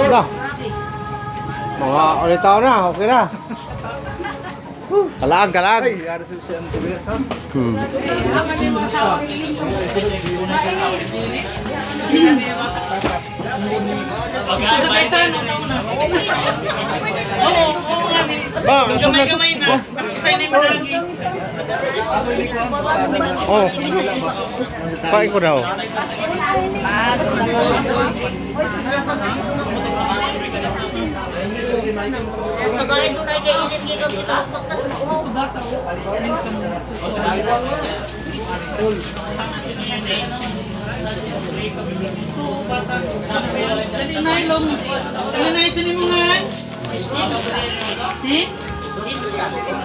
Dah. Mga ulitaw na, okay na. Kalag. Ay, ada susian tulis ha. Ba, gamay na. Oh. Pakai ko daw. Pagkain ko na kay init dito.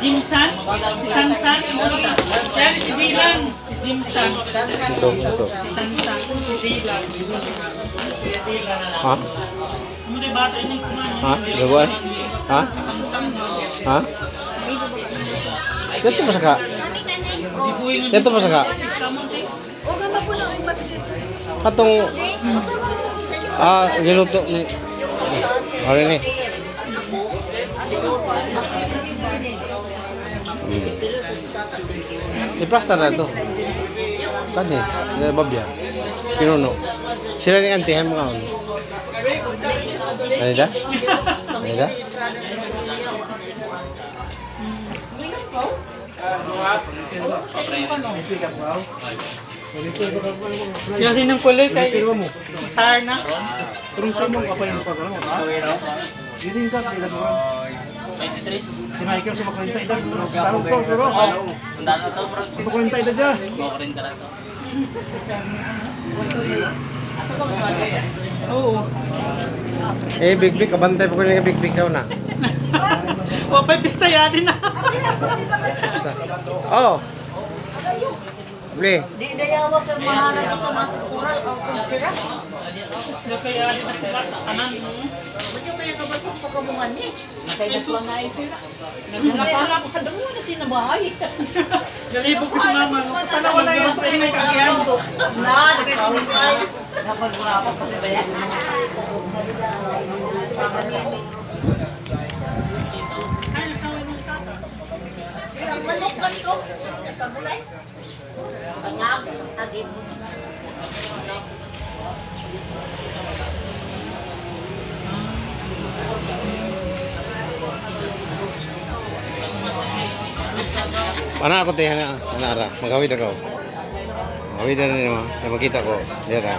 Jimsan, Sansan, yan si Dylan, Jimsan. Ito. Sansan, si Dylan. Ha? Muli bata ini semua. Ha? Gawan? Ha? Ha? Dito pa saka. Dito pa saka. Katong giluto ni. Ano ni? Iplastar na ito. Tadi, babya. Pinuno. Sila ni antihan mga ano. Ano da? Yan din ang kulay kay tar na. Terus kamu ngapain pa ka? Hindi ka kailan mo. 23. Si Michael sa makalintay idag. Tarong ko bro. Anda na to bro. Sa makalintay idag ja. Bawa rin talaga. Oo. Big, kabantay pa ko ng big daw na. Wapay pista yan din na. Oh. Bli. Di dayawa ka maharap ito ng sural o kultura. Kaya din na sila kanan. Medyo kaya ka ba itong pagkamungan niya? Nakailaswa na sila. Nakapala ko kadang mo na sinabahay. Galibog ko si mama. Tanawa na yung sa inay kagyan. Na, nagkakalimutan. Napagurapa pa ba yan? Ay, nasawa ng tata. Ang manok ba ito? Nagpagulay? Pangab, agib mo. Ana ako tayo na ara. Magawid ako. Magawid na naman. Makita ko. Dira.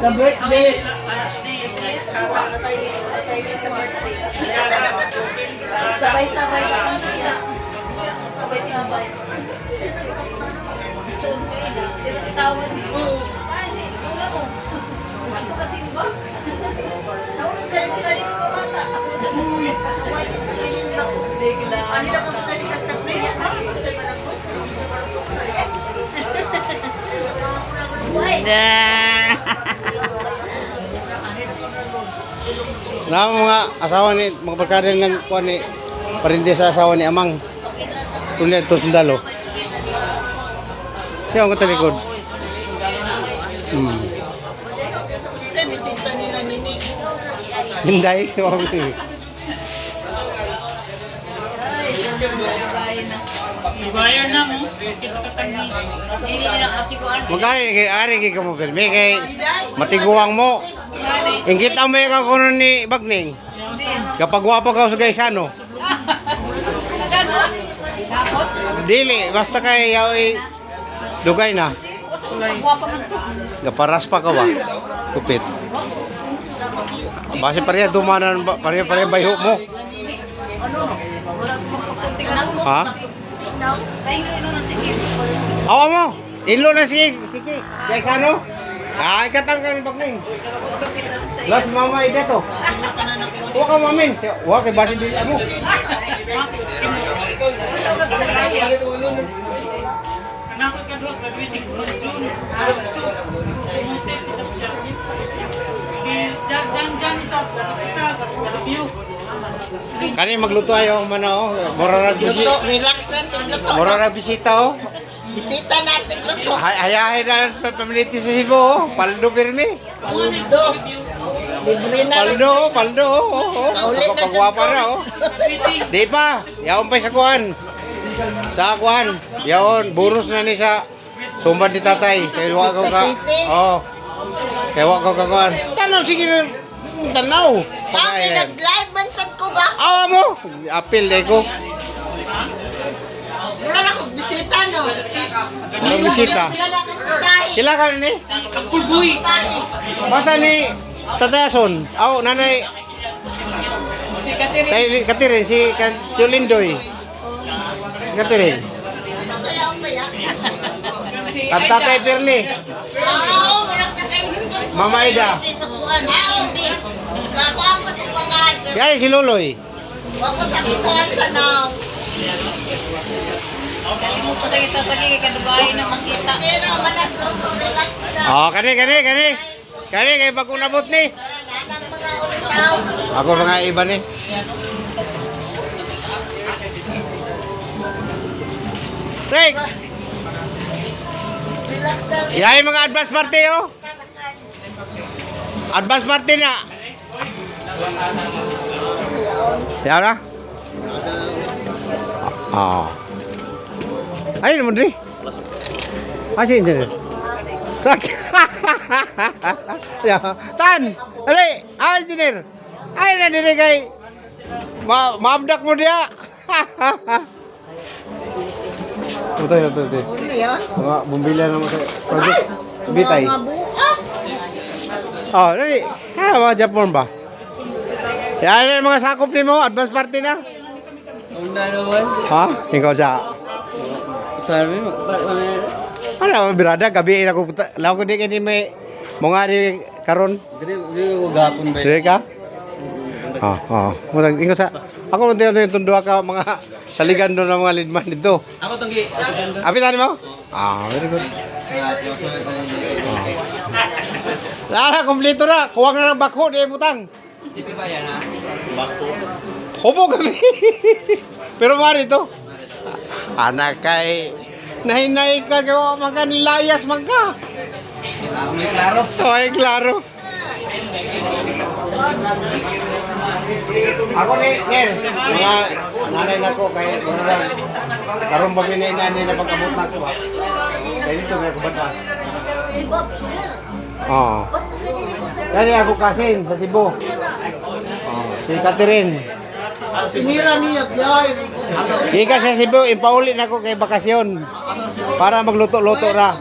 The birthday. Sabay-sabay ka kang kita. Sabay-sabay. Tawag mo. Kasi, wala mo. Ako kasi ba? Tawag galing ko bata. Ako sa buhay. Sa white and spinning block. Ano na kung tali nagtagpili? Ay, sa manang ko. Na mga asawa ni mga barkada ng kuan ni parinde sa asawa ni Amang. Tulad to sundalo. Yung ko talikod. Sa bisita nila nini. Hinday. Ibayar na mo. Kita ka Magkano kay ari kay kamo pirmi kay matiguang mo. Ingkit ang may ka kuno ni Bagning. Kapag wapo ka sa gaysano. Dili basta kay yaoy dugay na. Pagwapa man to. Gaparas pa ka ba? Kupit. Base pareha dumanan pareha bayho mo. Ano? Ha? Thank you, na sige. Awa mo. Ilo na sige. Sige. Guys ano? Ay katang kami bagning. Las mama ida to. Huwag ka mamin. Huwag kay base dili mo. Nakakadrop, graduating from June. Jan isa review. Kani magluto ayo man oh. Mura ra bisita. Relax lang, tigluto. Mura ra bisita oh. Bisita natin, tigluto. Hayahay na pamiliti sa Cebu oh. Paldo pirmi. Paldo. Libre na. Paldo. Kaulit na dyan Pagwapa na oh. Di pa. Yaon pa sa kuan. Sa kuan. Yaon bonus na ni sa sumad ni tatay. Kaya wa ko ka. Oh. Kaya wa ko ka kuan. Tanaw sige. Tanaw. Bakit nag-live man sad ko ba? Awa mo. Apil day ko. Wala na akong bisita, no? Wala bisita. Wala na akong putahe. Sila ka ni. Pulbuy. Bata ni Tatayason. Aw nanay. Si Catherine. Tay Katirin si Julindoy. Katirin. Masaya ako kaya. Si Tatay Perni. Oo, walang kakainin ko. Mama Ida. Sa kuwan. Hindi. Kapag ako sa pangal. Kaya si Luloy. Ako sa kuwan sa nang. Kalimutan na kita pagi kay Dubai na makita. Pero managluto, relax na. Oh, kani. Kani kay bagong nabot ni. Nanang mga ulitaw. Ako mga iba ni. Rick, Relax lang. yay mga advance party oh. Advance party na. Yan na. Ah. Ay naman di. Asin din. Ya, tan. Ali, engineer. Ay na dire kay maabdak mo dia. Ito. Ano yan? Mga bumbila naman sa project. Bitay. Mga buka. Oh, dali. Ha, mga Japon ba? Yan yung mga sakop ni mo, advance party na. Ang naman. Ha? Ikaw sa... Sabi mo, Ano, birada, gabi na ko... Law ko di kini may... Mga di karon. Dili ko gapon ba? Dili ka? Mutag, ikaw sa... Ako mo tayo yung tundua ka mga saligan doon ng mga lidman dito. Ako tunggi. Apitan mo? Very good. Lara, kompleto na. Kuwang na ng bako, di butang. Tipi ba yan ha? Bako. Hubo kami. Pero mari to. Anak kay nahinay ka gawa mga nilayas magka. May klaro. Ay, klaro. Ako ni Ner, mga nanay na ko kay karong ba nanay na pagkamot na ko ba. Kaya dito may kubata. Si Bob, sugar. Oo. Basta ka dito. Kaya ako kasin sa Cebu. Si Catherine. Sinira niya, guys. Ika sa Cebu, ipauli na ko kay bakasyon. Para magluto-luto ra.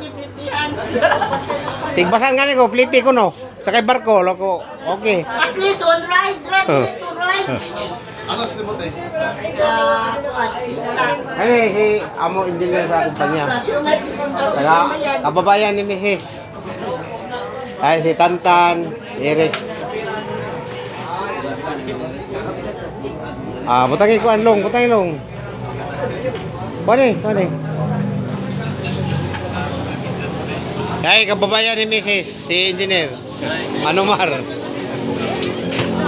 Tigbasan nga ko, pliti ko no. Sa kay barko, loko. Okay. At least one ride, right? Two rides. Ano sa mo tayo? Sisa. Ano si amo engineer sa kumpanya. Sa siyungay, pisintaw sa Saka siyungay. kababayan ni Mrs. Ay si Tantan, Eric. Butangin ko anlong, butangin long. Pwede. Ay, kababayan ni Mrs. si engineer. Anomar.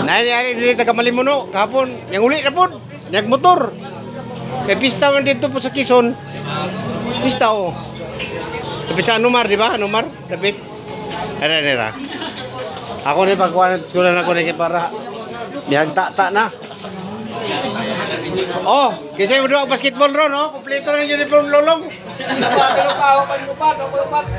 Nari dili taga Malimuno kahapon, yang uli na pod, yang motor. Kay pista man dito po sa Quezon. Pista oh. Tapi sa Anomar, di ba? Anomar, David. Nera. Ako ni pagkuhan na ako ni para nihagta-ta na. Oh, kasi mo doon basketball ron, oh. Kompleto na yung uniform lolong.